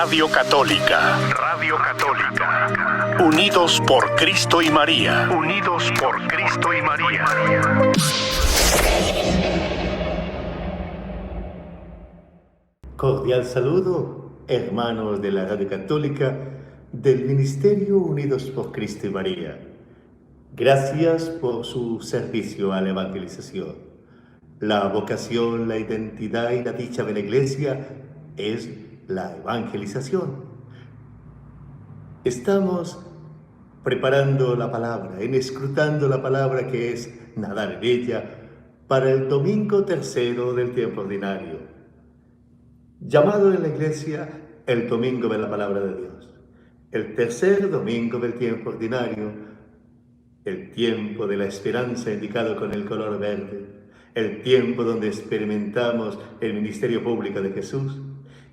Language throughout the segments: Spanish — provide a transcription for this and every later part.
Radio Católica. Radio Católica. Unidos por Cristo y María. Unidos por Cristo y María. Cordial saludo, hermanos de la Radio Católica del Ministerio Unidos por Cristo y María. Gracias por su servicio a la evangelización. La vocación, la identidad y la dicha de la Iglesia es la evangelización. Estamos preparando la palabra, escrutando la palabra que es nadar en ella para el domingo tercero del tiempo ordinario, llamado en la Iglesia el domingo de la palabra de Dios, el tercer domingo del tiempo ordinario, el tiempo de la esperanza indicado con el color verde, el tiempo donde experimentamos el ministerio público de Jesús.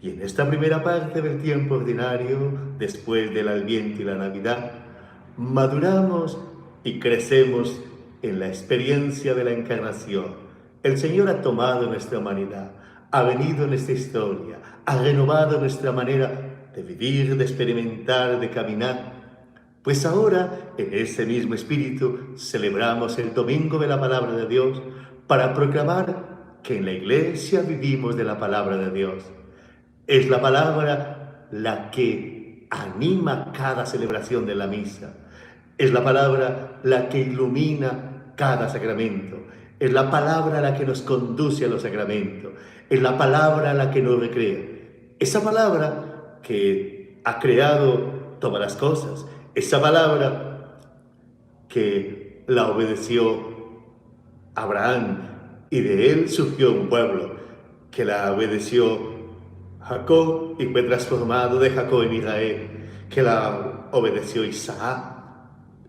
Y en esta primera parte del tiempo ordinario, después del Adviento y la Navidad, maduramos y crecemos en la experiencia de la encarnación. El Señor ha tomado nuestra humanidad, ha venido en esta historia, ha renovado nuestra manera de vivir, de experimentar, de caminar. Pues ahora, en ese mismo espíritu, celebramos el Domingo de la Palabra de Dios para proclamar que en la Iglesia vivimos de la Palabra de Dios. Es la palabra la que anima cada celebración de la misa. Es la palabra la que ilumina cada sacramento. Es la palabra la que nos conduce a los sacramentos. Es la palabra la que nos recrea. Esa palabra que ha creado todas las cosas. Esa palabra que la obedeció Abraham y de él surgió un pueblo, que la obedeció Jacob y fue transformado de Jacob en Israel, que la obedeció Isaac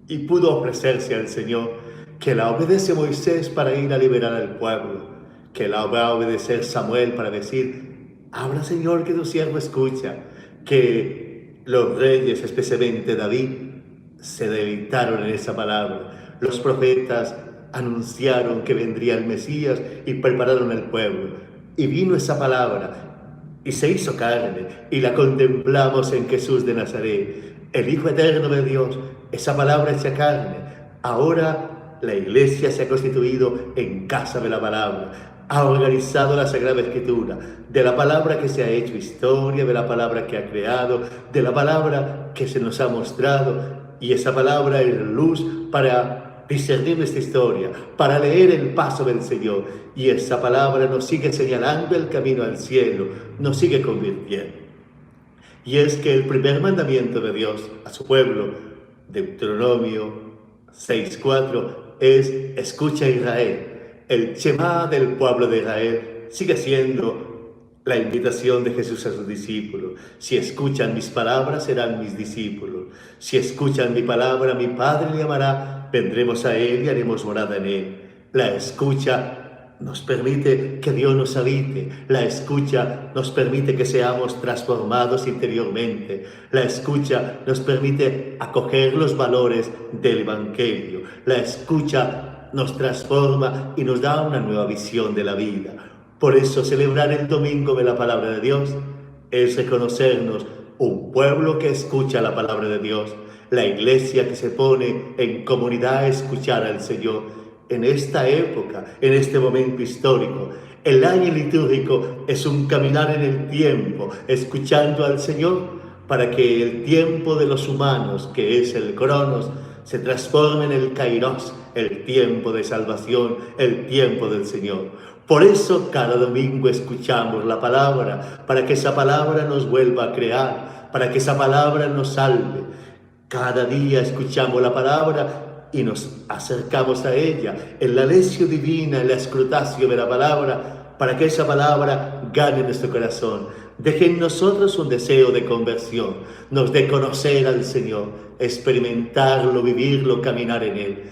y pudo ofrecerse al Señor, que la obedece Moisés para ir a liberar al pueblo, que la va a obedecer Samuel para decir: habla, Señor, que tu siervo escucha, que los reyes, especialmente David, se deleitaron en esa palabra. Los profetas anunciaron que vendría el Mesías y prepararon al pueblo. Y vino esa palabra y se hizo carne y la contemplamos en Jesús de Nazaret, el Hijo eterno de Dios. Esa palabra hecha carne. Ahora la Iglesia se ha constituido en casa de la palabra. Ha organizado la Sagrada Escritura, de la palabra que se ha hecho historia, de la palabra que ha creado, de la palabra que se nos ha mostrado. Y esa palabra es luz para discernir esta historia, para leer el paso del Señor. Y esa palabra nos sigue señalando el camino al cielo, nos sigue convirtiendo. Y es que el primer mandamiento de Dios a su pueblo, Deuteronomio 6:4, es: escucha, Israel. El Shema del pueblo de Israel sigue siendo la invitación de Jesús a sus discípulos. Si escuchan mis palabras, serán mis discípulos. Si escuchan mi palabra, mi Padre le amará, vendremos a Él y haremos morada en Él. La escucha nos permite que Dios nos habite. La escucha nos permite que seamos transformados interiormente. La escucha nos permite acoger los valores del Evangelio. La escucha nos transforma y nos da una nueva visión de la vida. Por eso celebrar el Domingo de la Palabra de Dios es reconocernos un pueblo que escucha la Palabra de Dios, la Iglesia que se pone en comunidad a escuchar al Señor. En esta época, en este momento histórico, el año litúrgico es un caminar en el tiempo, escuchando al Señor, para que el tiempo de los humanos, que es el Cronos, se transforme en el Kairos, el tiempo de salvación, el tiempo del Señor. Por eso cada domingo escuchamos la palabra, para que esa palabra nos vuelva a crear, para que esa palabra nos salve. Cada día escuchamos la palabra y nos acercamos a ella en la lección divina, en la escrutatio de la palabra, para que esa palabra gane nuestro corazón. Deje en nosotros un deseo de conversión, nos dé conocer al Señor, experimentarlo, vivirlo, caminar en Él.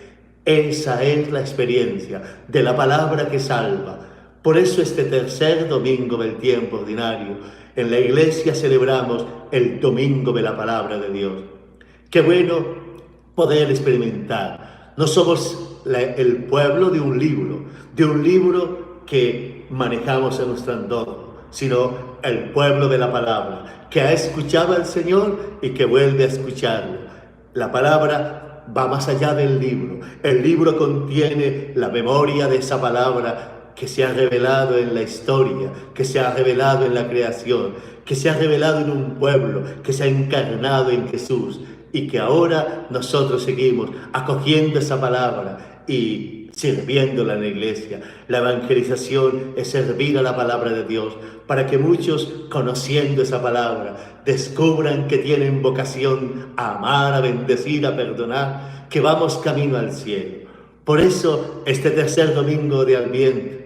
Esa es la experiencia de la palabra que salva. Por eso este tercer domingo del tiempo ordinario, en la Iglesia celebramos el Domingo de la Palabra de Dios. Qué bueno poder experimentar. No somos el pueblo de un libro que manejamos en nuestro entorno. sino el pueblo de la palabra, que ha escuchado al Señor y que vuelve a escucharlo. La palabra va más allá del libro. El libro contiene la memoria de esa palabra que se ha revelado en la historia, que se ha revelado en la creación, que se ha revelado en un pueblo, que se ha encarnado en Jesús y que ahora nosotros seguimos acogiendo esa palabra y sirviéndola en la iglesia. La evangelización es servir a la palabra de Dios para que muchos, conociendo esa palabra, descubran que tienen vocación a amar, a bendecir, a perdonar, que vamos camino al cielo. Por eso, este tercer domingo de Adviento,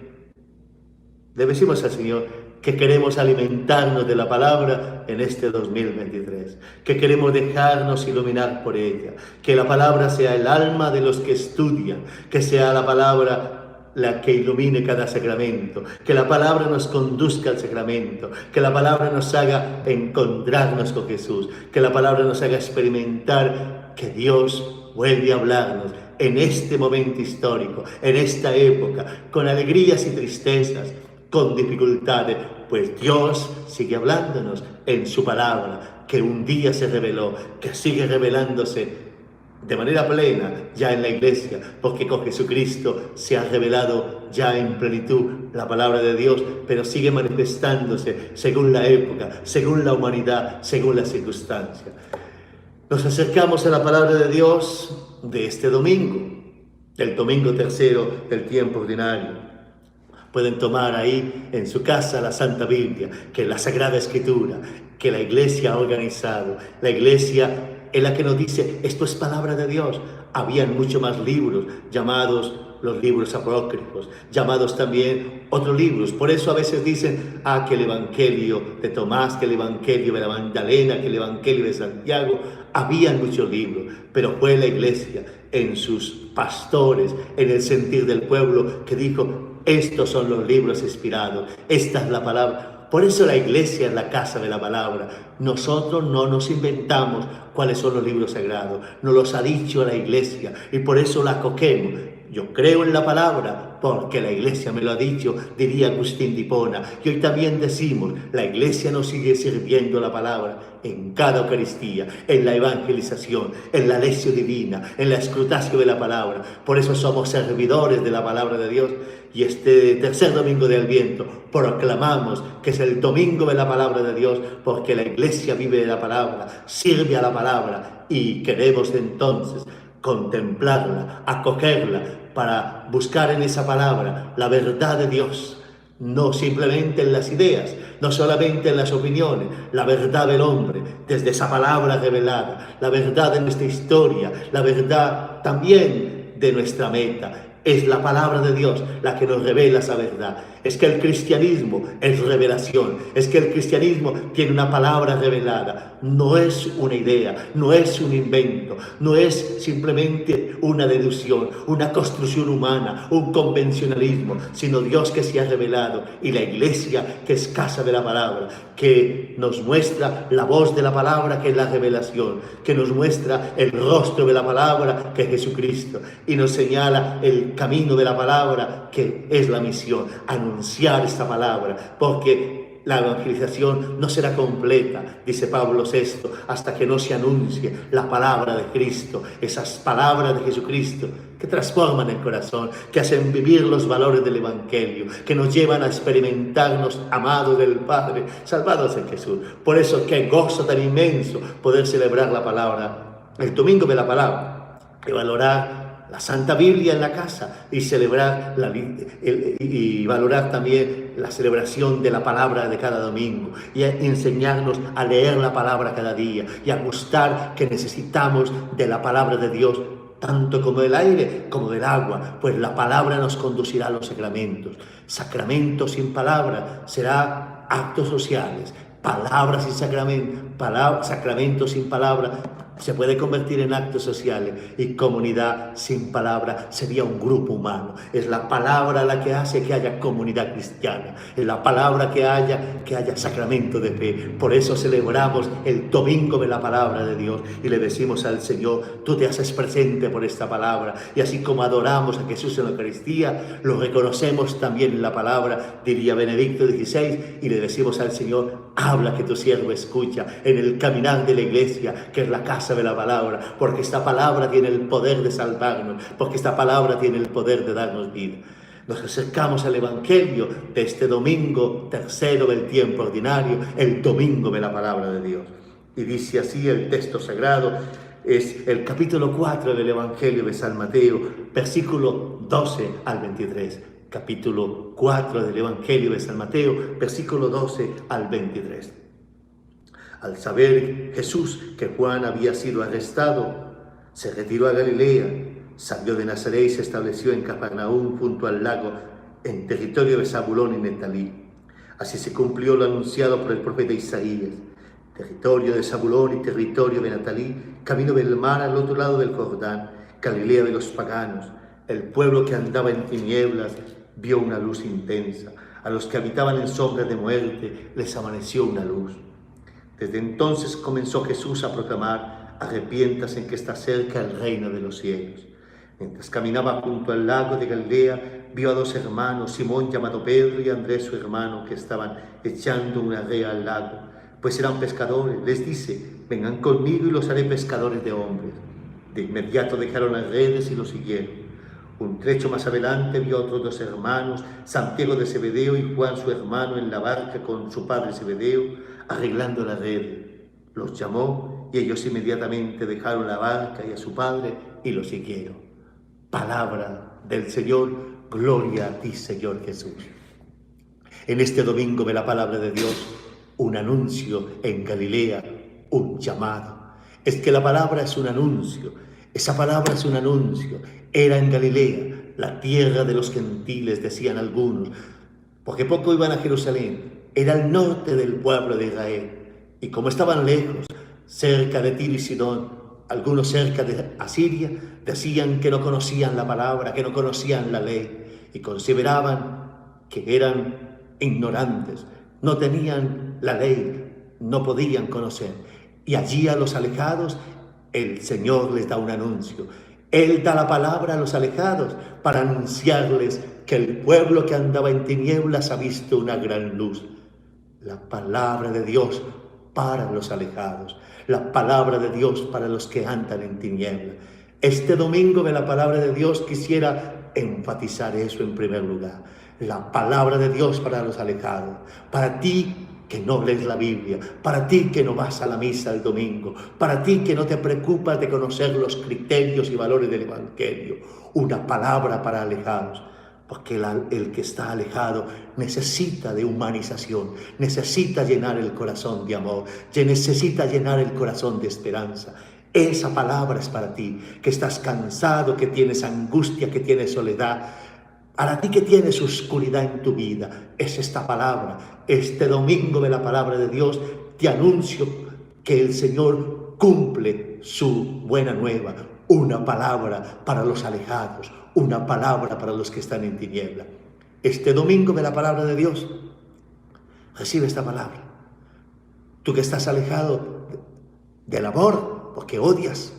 le decimos al Señor que queremos alimentarnos de la palabra en este 2023, que queremos dejarnos iluminar por ella, que la palabra sea el alma de los que estudian, que sea la palabra la que ilumine cada sacramento, que la palabra nos conduzca al sacramento, que la palabra nos haga encontrarnos con Jesús, que la palabra nos haga experimentar que Dios vuelve a hablarnos en este momento histórico, en esta época, con alegrías y tristezas, con dificultades, pues Dios sigue hablándonos en su palabra, que un día se reveló, que sigue revelándose de manera plena ya en la iglesia, porque con Jesucristo se ha revelado ya en plenitud la palabra de Dios, pero sigue manifestándose según la época, según la humanidad, según las circunstancias. Nos acercamos a la palabra de Dios de este domingo, del domingo tercero del tiempo ordinario. Pueden tomar ahí en su casa la Santa Biblia, que es la Sagrada Escritura, que la Iglesia ha organizado. La Iglesia es la que nos dice, esto es palabra de Dios. Habían mucho más libros llamados los libros apócrifos, llamados también otros libros. Por eso a veces dicen, que el Evangelio de Tomás, que el Evangelio de la Magdalena, que el Evangelio de Santiago. Habían muchos libros, pero fue la Iglesia en sus pastores, en el sentir del pueblo, que dijo, estos son los libros inspirados, esta es la palabra. Por eso la iglesia es la casa de la palabra. Nosotros no nos inventamos cuáles son los libros sagrados, nos los ha dicho la iglesia y por eso la acogemos. Yo creo en la palabra porque la iglesia me lo ha dicho, diría Agustín de Hipona. Y hoy también decimos, la iglesia nos sigue sirviendo la palabra en cada Eucaristía, en la evangelización, en la lección divina, en la escrutatio de la palabra. Por eso somos servidores de la palabra de Dios. Y este tercer domingo de Adviento proclamamos que es el domingo de la palabra de Dios, porque la iglesia vive de la palabra, sirve a la palabra y queremos entonces contemplarla, acogerla para buscar en esa palabra la verdad de Dios, no simplemente en las ideas, no solamente en las opiniones, la verdad del hombre, desde esa palabra revelada, la verdad de nuestra historia, la verdad también de nuestra meta. Es la palabra de Dios la que nos revela esa verdad. Es que el cristianismo es revelación. Es que el cristianismo tiene una palabra revelada. No es una idea, no es un invento, no es simplemente una deducción, una construcción humana, un convencionalismo, sino Dios que se ha revelado y la iglesia que es casa de la palabra, que nos muestra la voz de la palabra, que es la revelación, que nos muestra el rostro de la palabra, que es Jesucristo, y nos señala el camino de la palabra, que es la misión, anunciar esta palabra, porque la evangelización no será completa, dice Pablo VI, hasta que no se anuncie la palabra de Cristo, esas palabras de Jesucristo que transforman el corazón, que hacen vivir los valores del Evangelio, que nos llevan a experimentarnos amados del Padre, salvados en Jesús. Por eso, qué gozo tan inmenso poder celebrar la palabra, el domingo de la palabra, y valorar la Santa Biblia en la casa y celebrar y valorar también la celebración de la palabra de cada domingo y enseñarnos a leer la palabra cada día y a gustar que necesitamos de la palabra de Dios tanto como del aire como del agua, pues la palabra nos conducirá a los sacramentos. Sacramentos sin palabra será actos sociales, palabras sin sacramentos sin palabra se puede convertir en actos sociales, y comunidad sin palabra sería un grupo humano. Es la palabra la que hace que haya comunidad cristiana, es la palabra que haya sacramento de fe. Por eso celebramos el domingo de la palabra de Dios y le decimos al Señor: tú te haces presente por esta palabra, y así como adoramos a Jesús en la Eucaristía, lo reconocemos también en la palabra, diría Benedicto XVI, y le decimos al Señor: habla, que tu siervo escucha, en el caminar de la iglesia, que es la casa de la palabra, porque esta palabra tiene el poder de salvarnos, porque esta palabra tiene el poder de darnos vida. Nos acercamos al Evangelio de este domingo tercero del tiempo ordinario, el domingo de la palabra de Dios. Y dice así el texto sagrado, es el capítulo 4 del Evangelio de San Mateo, versículo 12 al 23. Capítulo 4 del Evangelio de San Mateo, versículo 12 al 23. Al saber Jesús que Juan había sido arrestado, se retiró a Galilea, salió de Nazaret y se estableció en Capernaum junto al lago, en territorio de Zabulón y Neftalí. Así se cumplió lo anunciado por el profeta Isaías: territorio de Zabulón y territorio de Neftalí, camino del mar al otro lado del Jordán, Galilea de los paganos. El pueblo que andaba en tinieblas vio una luz intensa. A los que habitaban en sombra de muerte les amaneció una luz. Desde entonces comenzó Jesús a proclamar: arrepiéntase, en que está cerca el reino de los cielos. Mientras caminaba junto al lago de Galilea, vio a dos hermanos, Simón llamado Pedro y Andrés su hermano, que estaban echando una red al lago, pues eran pescadores. Les dice: vengan conmigo y los haré pescadores de hombres. De inmediato dejaron las redes y lo siguieron. Un trecho más adelante vio a otros dos hermanos, Santiago de Zebedeo y Juan su hermano, en la barca con su padre Zebedeo, arreglando la red. Los llamó y ellos inmediatamente dejaron la barca y a su padre y lo siguieron. Palabra del Señor. Gloria a ti, Señor Jesús. En este domingo de la palabra de Dios, un anuncio en Galilea, un llamado. Es que la palabra es un anuncio. Esa palabra es un anuncio. Era en Galilea, la tierra de los gentiles, decían algunos, porque poco iban a Jerusalén. Era el norte del pueblo de Israel. Y como estaban lejos, cerca de Tiro y Sidón, algunos cerca de Asiria, decían que no conocían la palabra, que no conocían la ley, y consideraban que eran ignorantes, no tenían la ley, no podían conocer. Y allí a los alejados, el Señor les da un anuncio. Él da la palabra a los alejados para anunciarles que el pueblo que andaba en tinieblas ha visto una gran luz. La palabra de Dios para los alejados, la palabra de Dios para los que andan en tinieblas. Este domingo de la palabra de Dios quisiera enfatizar eso en primer lugar. La palabra de Dios para los alejados, para ti que no lees la Biblia, para ti que no vas a la misa el domingo, para ti que no te preocupas de conocer los criterios y valores del Evangelio. Una palabra para alejados, porque el que está alejado necesita de humanización, necesita llenar el corazón de amor, necesita llenar el corazón de esperanza. Esa palabra es para ti, que estás cansado, que tienes angustia, que tienes soledad. Para ti que tienes oscuridad en tu vida, es esta palabra. Este domingo de la palabra de Dios te anuncio que el Señor cumple su buena nueva. Una palabra para los alejados, una palabra para los que están en tiniebla. Este domingo de la palabra de Dios, recibe esta palabra. Tú que estás alejado del amor porque odias.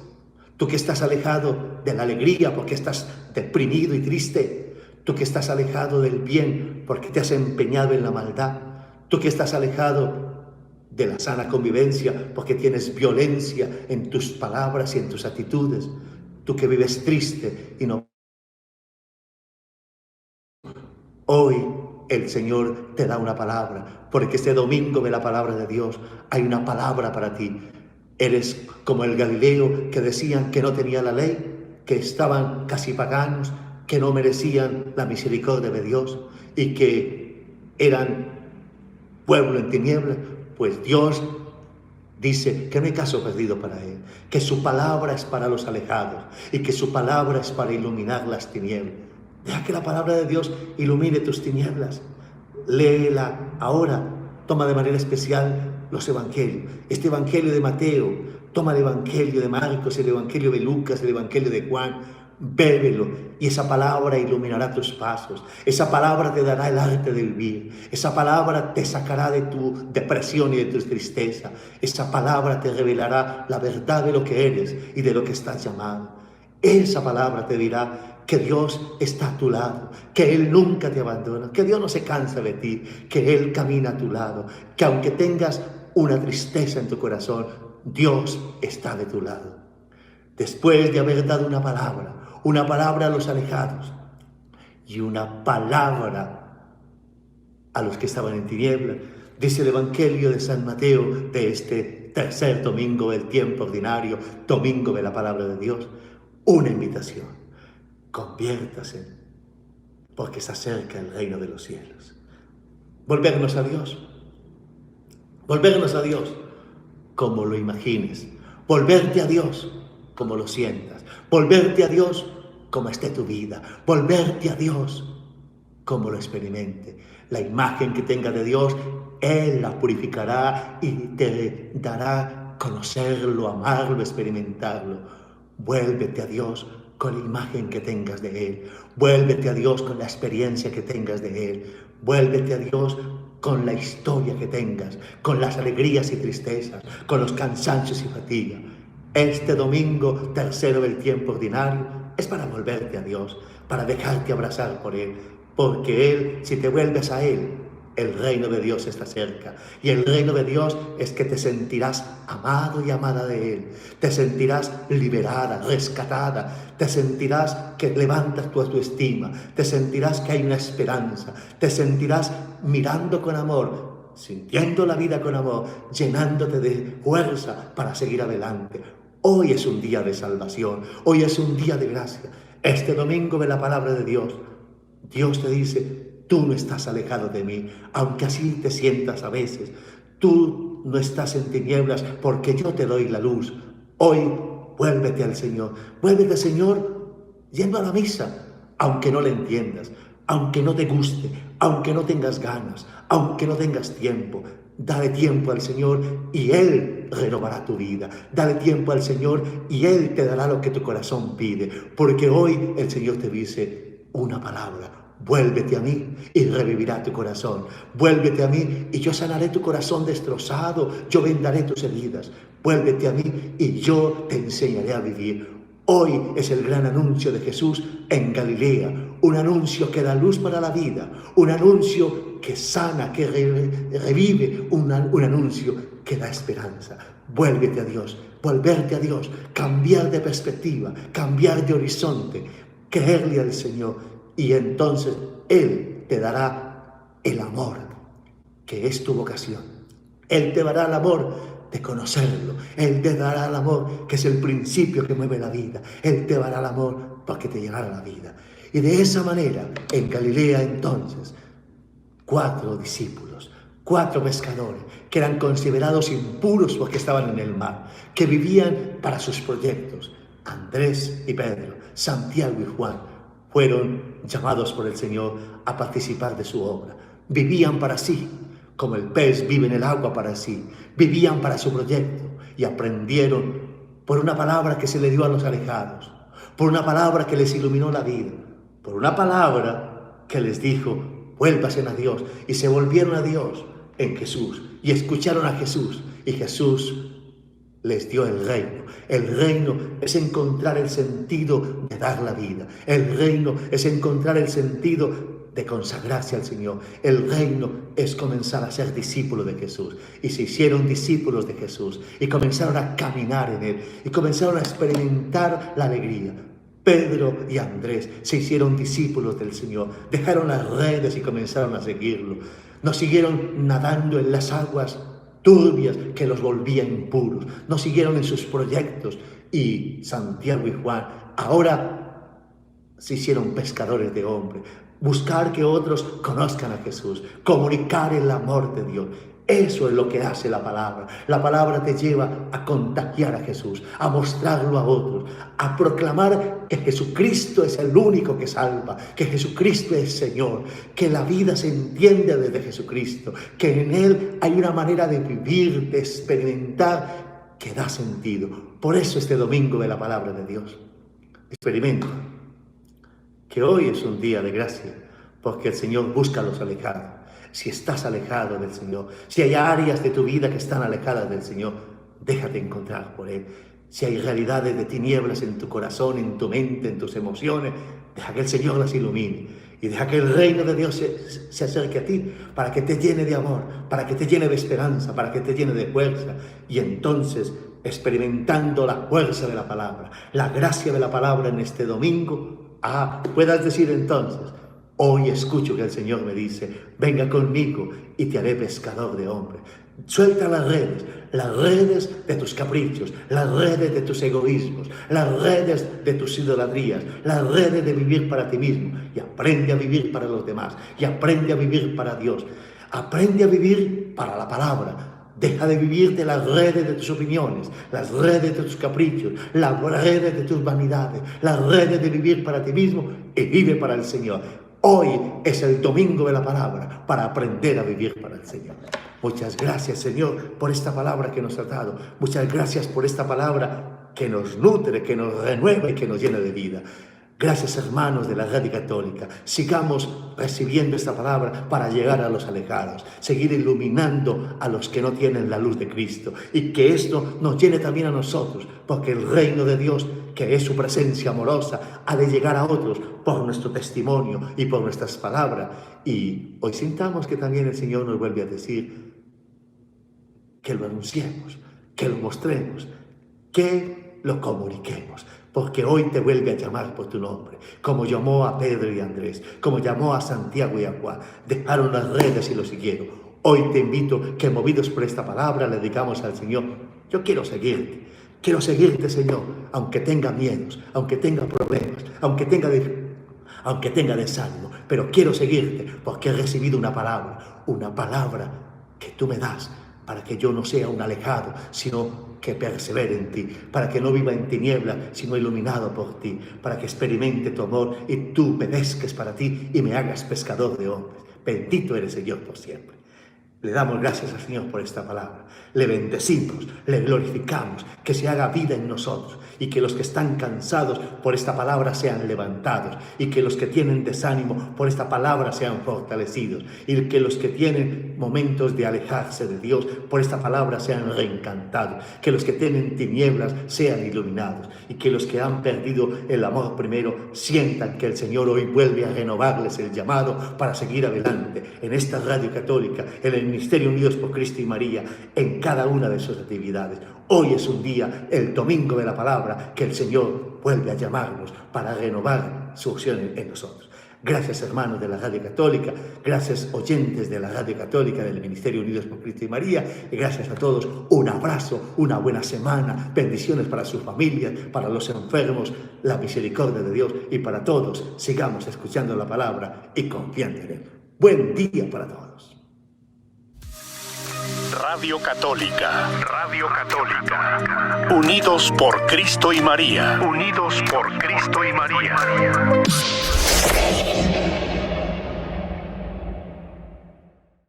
Tú que estás alejado de la alegría porque estás deprimido y triste. Tú que estás alejado del bien porque te has empeñado en la maldad. Tú que estás alejado de la sana convivencia porque tienes violencia en tus palabras y en tus actitudes. Tú que vives triste y no. Hoy el Señor te da una palabra, porque este domingo de la palabra de Dios hay una palabra para ti. Eres como el Galileo que decían que no tenía la ley, que estaban casi paganos, que no merecían la misericordia de Dios y que eran pueblo en tinieblas. Pues Dios dice que no hay caso perdido para Él, que su palabra es para los alejados y que su palabra es para iluminar las tinieblas. Deja que la palabra de Dios ilumine tus tinieblas. Léela ahora. Toma de manera especial los evangelios. Este evangelio de Mateo, toma el evangelio de Marcos, el evangelio de Lucas, el evangelio de Juan, bébelo y esa palabra iluminará tus pasos. Esa palabra te dará el arte de vivir. Esa palabra te sacará de tu depresión y de tu tristeza. Esa palabra te revelará la verdad de lo que eres y de lo que estás llamado. Esa palabra te dirá que Dios está a tu lado, que Él nunca te abandona, que Dios no se cansa de ti, que Él camina a tu lado, que aunque tengas una tristeza en tu corazón, Dios está de tu lado. Después de haber dado una palabra a los alejados y una palabra a los que estaban en tinieblas, dice el Evangelio de San Mateo de este tercer domingo del tiempo ordinario, domingo de la palabra de Dios, una invitación: conviértase, porque se acerca el reino de los cielos. Volvernos a Dios como lo imagines, volverte a Dios como lo sientas, volverte a Dios como esté tu vida, volverte a Dios como lo experimente. La imagen que tenga de Dios, Él la purificará y te dará conocerlo, amarlo, experimentarlo. Vuélvete a Dios con la imagen que tengas de Él. Vuélvete a Dios con la experiencia que tengas de Él. Vuélvete a Dios con la historia que tengas, con las alegrías y tristezas, con los cansancios y fatiga. Este domingo tercero del tiempo ordinario es para volverte a Dios, para dejarte abrazar por Él, porque Él, si te vuelves a Él, el reino de Dios está cerca. Y el reino de Dios es que te sentirás amado y amada de Él. Te sentirás liberada, rescatada. Te sentirás que levantas tu autoestima. Te sentirás que hay una esperanza. Te sentirás mirando con amor, sintiendo la vida con amor, llenándote de fuerza para seguir adelante. Hoy es un día de salvación. Hoy es un día de gracia. Este domingo de la palabra de Dios, Dios te dice: tú no estás alejado de mí, aunque así te sientas a veces. Tú no estás en tinieblas porque yo te doy la luz. Hoy vuélvete al Señor. Vuélvete al Señor yendo a la misa, aunque no la entiendas, aunque no te guste, aunque no tengas ganas, aunque no tengas tiempo. Dale tiempo al Señor y Él renovará tu vida. Dale tiempo al Señor y Él te dará lo que tu corazón pide. Porque hoy el Señor te dice una palabra: vuélvete a mí y revivirá tu corazón. Vuélvete a mí y yo sanaré tu corazón destrozado. Yo vendaré tus heridas. Vuélvete a mí y yo te enseñaré a vivir. Hoy es el gran anuncio de Jesús en Galilea. Un anuncio que da luz para la vida. Un anuncio que sana, que revive. Un anuncio que da esperanza. Vuélvete a Dios. Volverte a Dios. Cambiar de perspectiva. Cambiar de horizonte. Creerle al Señor. Y entonces Él te dará el amor, que es tu vocación. Él te dará el amor de conocerlo. Él te dará el amor, que es el principio que mueve la vida. Él te dará el amor para que te llenara la vida. Y de esa manera, en Galilea entonces, 4 discípulos, 4 pescadores, que eran considerados impuros porque estaban en el mar, que vivían para sus proyectos, Andrés y Pedro, Santiago y Juan, fueron llamados por el Señor a participar de su obra. Vivían para sí, como el pez vive en el agua para sí. Vivían para su proyecto y aprendieron por una palabra que se le dio a los alejados, por una palabra que les iluminó la vida, por una palabra que les dijo: vuélvasen a Dios. Y se volvieron a Dios en Jesús y escucharon a Jesús, y Jesús les dio el reino. El reino es encontrar el sentido de dar la vida. El reino es encontrar el sentido de consagrarse al Señor. El reino es comenzar a ser discípulos de Jesús. Y se hicieron discípulos de Jesús y comenzaron a caminar en Él y comenzaron a experimentar la alegría. Pedro y Andrés se hicieron discípulos del Señor, dejaron las redes y comenzaron a seguirlo. No siguieron nadando en las aguas turbias que los volvían impuros, no siguieron en sus proyectos. Y Santiago y Juan ahora se hicieron pescadores de hombres. Buscar que otros conozcan a Jesús, comunicar el amor de Dios. Eso es lo que hace la palabra. La palabra te lleva a contagiar a Jesús, a mostrarlo a otros, a proclamar que Jesucristo es el único que salva, que Jesucristo es Señor, que la vida se entiende desde Jesucristo, que en Él hay una manera de vivir, de experimentar, que da sentido. Por eso este domingo de la palabra de Dios, experimenta que hoy es un día de gracia, porque el Señor busca a los alejados. Si estás alejado del Señor, si hay áreas de tu vida que están alejadas del Señor, déjate encontrar por Él. Si hay realidades de tinieblas en tu corazón, en tu mente, en tus emociones, deja que el Señor las ilumine y deja que el reino de Dios se acerque a ti para que te llene de amor, para que te llene de esperanza, para que te llene de fuerza. Y entonces, experimentando la fuerza de la palabra, la gracia de la palabra en este domingo, puedas decir entonces: hoy escucho que el Señor me dice, venga conmigo y te haré pescador de hombres. Suelta las redes de tus caprichos, las redes de tus egoísmos, las redes de tus idolatrías, las redes de vivir para ti mismo, y aprende a vivir para los demás, y aprende a vivir para Dios. Aprende a vivir para la palabra. Deja de vivir de las redes de tus opiniones, las redes de tus caprichos, las redes de tus vanidades, las redes de vivir para ti mismo, y vive para el Señor. Hoy es el domingo de la palabra para aprender a vivir para el Señor. Muchas gracias, Señor, por esta palabra que nos has dado. Muchas gracias por esta palabra que nos nutre, que nos renueva y que nos llena de vida. Gracias, hermanos de la Radio Católica. Sigamos recibiendo esta palabra para llegar a los alejados, seguir iluminando a los que no tienen la luz de Cristo, y que esto nos llene también a nosotros, porque el reino de Dios, que es su presencia amorosa, ha de llegar a otros por nuestro testimonio y por nuestras palabras. Y hoy sintamos que también el Señor nos vuelve a decir que lo anunciemos, que lo mostremos, que lo comuniquemos. Porque hoy te vuelve a llamar por tu nombre, como llamó a Pedro y a Andrés, como llamó a Santiago y a Juan. Dejaron las redes y lo siguieron. Hoy te invito que, movidos por esta palabra, le digamos al Señor: yo quiero seguirte, Señor, aunque tenga miedos, aunque tenga problemas, aunque tenga desánimo, pero quiero seguirte porque he recibido una palabra que tú me das, para que yo no sea un alejado, sino que persevere en ti, para que no viva en tinieblas, sino iluminado por ti, para que experimente tu amor y tú me pesques para ti y me hagas pescador de hombres. Bendito eres, Señor, por siempre. Le damos gracias al Señor por esta palabra. Le bendecimos, le glorificamos, que se haga vida en nosotros, y que los que están cansados por esta palabra sean levantados, y que los que tienen desánimo por esta palabra sean fortalecidos, y que los que tienen momentos de alejarse de Dios por esta palabra sean reencantados, que los que tienen tinieblas sean iluminados, y que los que han perdido el amor primero sientan que el Señor hoy vuelve a renovarles el llamado para seguir adelante en esta Radio Católica, en el Ministerio Unidos por Cristo y María, en cada una de sus actividades. Hoy es un día, el domingo de la palabra, que el Señor vuelve a llamarnos para renovar su acción en nosotros. Gracias, hermanos de la Radio Católica, gracias, oyentes de la Radio Católica del Ministerio Unidos por Cristo y María, y gracias a todos. Un abrazo, una buena semana, bendiciones para sus familias, para los enfermos, la misericordia de Dios, y para todos. Sigamos escuchando la palabra y confiando en Él. Buen día para todos. Radio Católica. Unidos por Cristo y María. Unidos por Cristo y María.